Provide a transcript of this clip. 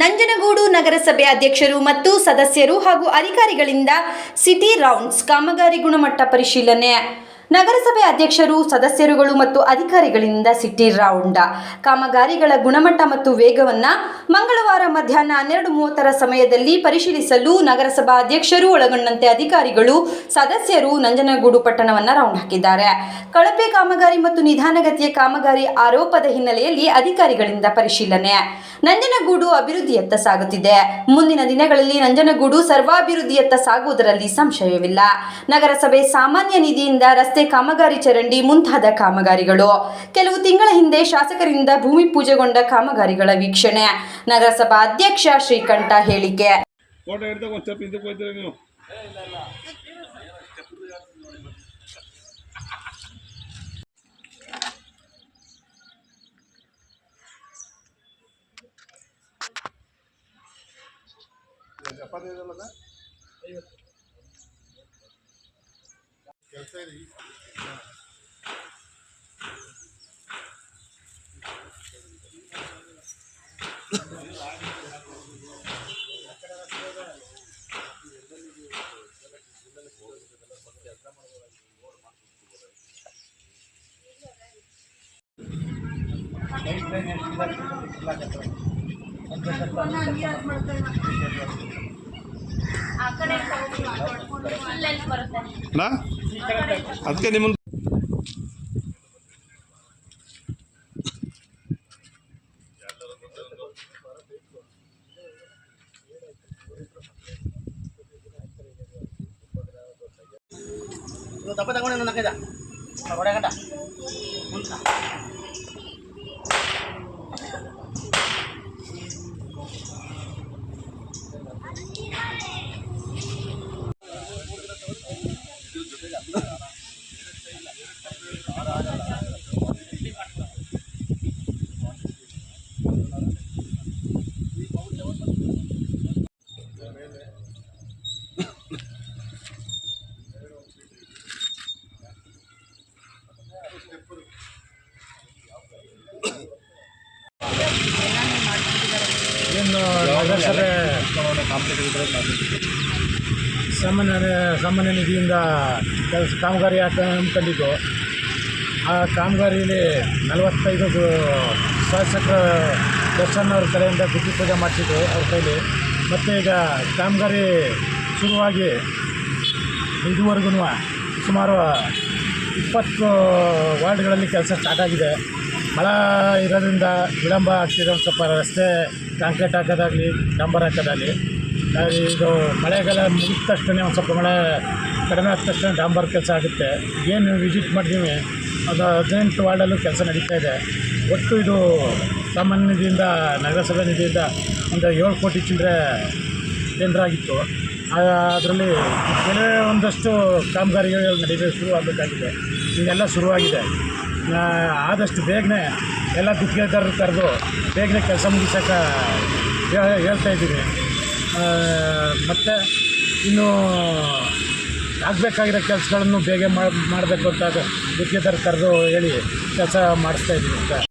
ನಂಜನಗೂಡು ನಗರಸಭೆ ಅಧ್ಯಕ್ಷರು ಮತ್ತು ಸದಸ್ಯರು ಹಾಗೂ ಅಧಿಕಾರಿಗಳಿಂದ ಸಿಟಿ ರೌಂಡ್ಸ್ ಕಾಮಗಾರಿ ಗುಣಮಟ್ಟ ಪರಿಶೀಲನೆ. ನಗರಸಭೆ ಅಧ್ಯಕ್ಷರು, ಸದಸ್ಯರುಗಳು ಮತ್ತು ಅಧಿಕಾರಿಗಳಿಂದ ಸಿಟಿ ರೌಂಡ್ ಕಾಮಗಾರಿಗಳ ಗುಣಮಟ್ಟ ಮತ್ತು ವೇಗವನ್ನು ಮಂಗಳವಾರ ಮಧ್ಯಾಹ್ನ 12:30 ಸಮಯದಲ್ಲಿ ಪರಿಶೀಲಿಸಲು ನಗರಸಭಾ ಅಧ್ಯಕ್ಷರು ಒಳಗೊಂಡಂತೆ ಅಧಿಕಾರಿಗಳು, ಸದಸ್ಯರು ನಂಜನಗೂಡು ಪಟ್ಟಣವನ್ನು ರೌಂಡ್ ಹಾಕಿದ್ದಾರೆ. ಕಳಪೆ ಕಾಮಗಾರಿ ಮತ್ತು ನಿಧಾನಗತಿಯ ಕಾಮಗಾರಿ ಆರೋಪದ ಹಿನ್ನೆಲೆಯಲ್ಲಿ ಅಧಿಕಾರಿಗಳಿಂದ ಪರಿಶೀಲನೆ. ನಂಜನಗೂಡು ಅಭಿವೃದ್ಧಿಯತ್ತ ಸಾಗುತ್ತಿದೆ. ಮುಂದಿನ ದಿನಗಳಲ್ಲಿ ನಂಜನಗೂಡು ಸರ್ವಾಭಿವೃದ್ಧಿಯತ್ತ ಸಾಗುವುದರಲ್ಲಿ ಸಂಶಯವಿಲ್ಲ. ನಗರಸಭೆ ಸಾಮಾನ್ಯ ನಿಧಿಯಿಂದ ರಸ್ತೆ ಕಾಮಗಾರಿ, ಚರಂಡಿ ಮುಂತಾದ ಕಾಮಗಾರಿಗಳು. ಕೆಲವು ತಿಂಗಳ ಹಿಂದೆ ಶಾಸಕರಿಂದ ಭೂಮಿ ಪೂಜೆಗೊಂಡ ಕಾಮಗಾರಿಗಳ ವೀಕ್ಷಣೆ. ನಗರಸಭಾ ಅಧ್ಯಕ್ಷ ಶ್ರೀಕಂಠ ಹೇಳಿಕೆ. ಅದಕ್ಕೆ ನಿಮ್ಮ ತಪ್ಪ ತಗೊಂಡು ನನಗೆ ಹೊಡೆಗಂಟ ಏನು ನಗರಸಭೆ ಸಾಮಾನ್ಯ ನಿಧಿಯಿಂದ ಕಾಮಗಾರಿ ಹಮ್ಮಿಕೊಂಡಿದ್ದು. ಆ ಕಾಮಗಾರಿಯಲ್ಲಿ 45 ಶಾಸಕರ ದರ್ಶನ್ ಅವ್ರ ಕಡೆಯಿಂದ ಗುದ್ದಿ ಪೂಜೆ ಮಾಡಿಸಿದ್ರು ಅವ್ರ ಕೈಲಿ. ಮತ್ತು ಈಗ ಕಾಮಗಾರಿ ಶುರುವಾಗಿ ಇದುವರೆಗೂ ಸುಮಾರು 20 ವಾರ್ಡ್ಗಳಲ್ಲಿ ಕೆಲಸ ಸ್ಟಾರ್ಟ್ ಆಗಿದೆ. ಮಳೆ ಇರೋದ್ರಿಂದ ವಿಳಂಬ ಆಗ್ತಿದೆ. ಒಂದು ಸ್ವಲ್ಪ ರಸ್ತೆ ಕಾಂಕ್ರೀಟ್ ಹಾಕೋದಾಗಲಿ, ಡಂಬರ್ ಹಾಕೋದಾಗಲಿ. ಇದು ಮಳೆಗಾಲ ಮುಗಿದ ತಕ್ಷಣ ಒಂದು ಸ್ವಲ್ಪ ಮಳೆ ಕಡಿಮೆ ಆದ ತಕ್ಷಣ ಡಾಂಬರ್ ಕೆಲಸ ಆಗುತ್ತೆ. ಏನು ವಿಸಿಟ್ ಮಾಡಿದ್ದೀವಿ, ಅದು 18 ವಾರ್ಡಲ್ಲೂ ಕೆಲಸ ನಡೀತಾ ಇದೆ. ಒಟ್ಟು ಇದು ಸಾಮಾನ್ಯ ನಿಧಿಯಿಂದ, ನಗರಸಭೆ ನಿಧಿಯಿಂದ ಒಂದು 7 ಕೋಟಿ ಚಿಲ್ಲರೆ ಟೆಂಡರ್ ಆಗಿತ್ತು. ಅದರಲ್ಲಿ ಒಂದಷ್ಟು ಕಾಮಗಾರಿಗಳು ನಡೀಬೇಕು, ಶುರುವಾಗಬೇಕಾಗಿದೆ. ಇದೆಲ್ಲ ಶುರುವಾಗಿದೆ. ಆದಷ್ಟು ಬೇಗನೆ ಎಲ್ಲ ಗುತ್ತಿಗೆದಾರರು ಕರೆದು ಬೇಗನೆ ಕೆಲಸ ಮುಗಿಸೋಕೆ ಹೇಳ್ತಾಯಿದ್ದೀನಿ. ಮತ್ತು ಇನ್ನೂ ಆಗಬೇಕಾಗಿರೋ ಕೆಲಸಗಳನ್ನು ಬೇಗ ಮಾಡಬೇಕು ಅಂತ ಗುತ್ತಿಗೆದಾರರು ಕರೆದು ಹೇಳಿ ಕೆಲಸ ಮಾಡಿಸ್ತಾಯಿದ್ದೀನಿ ಅಂತ.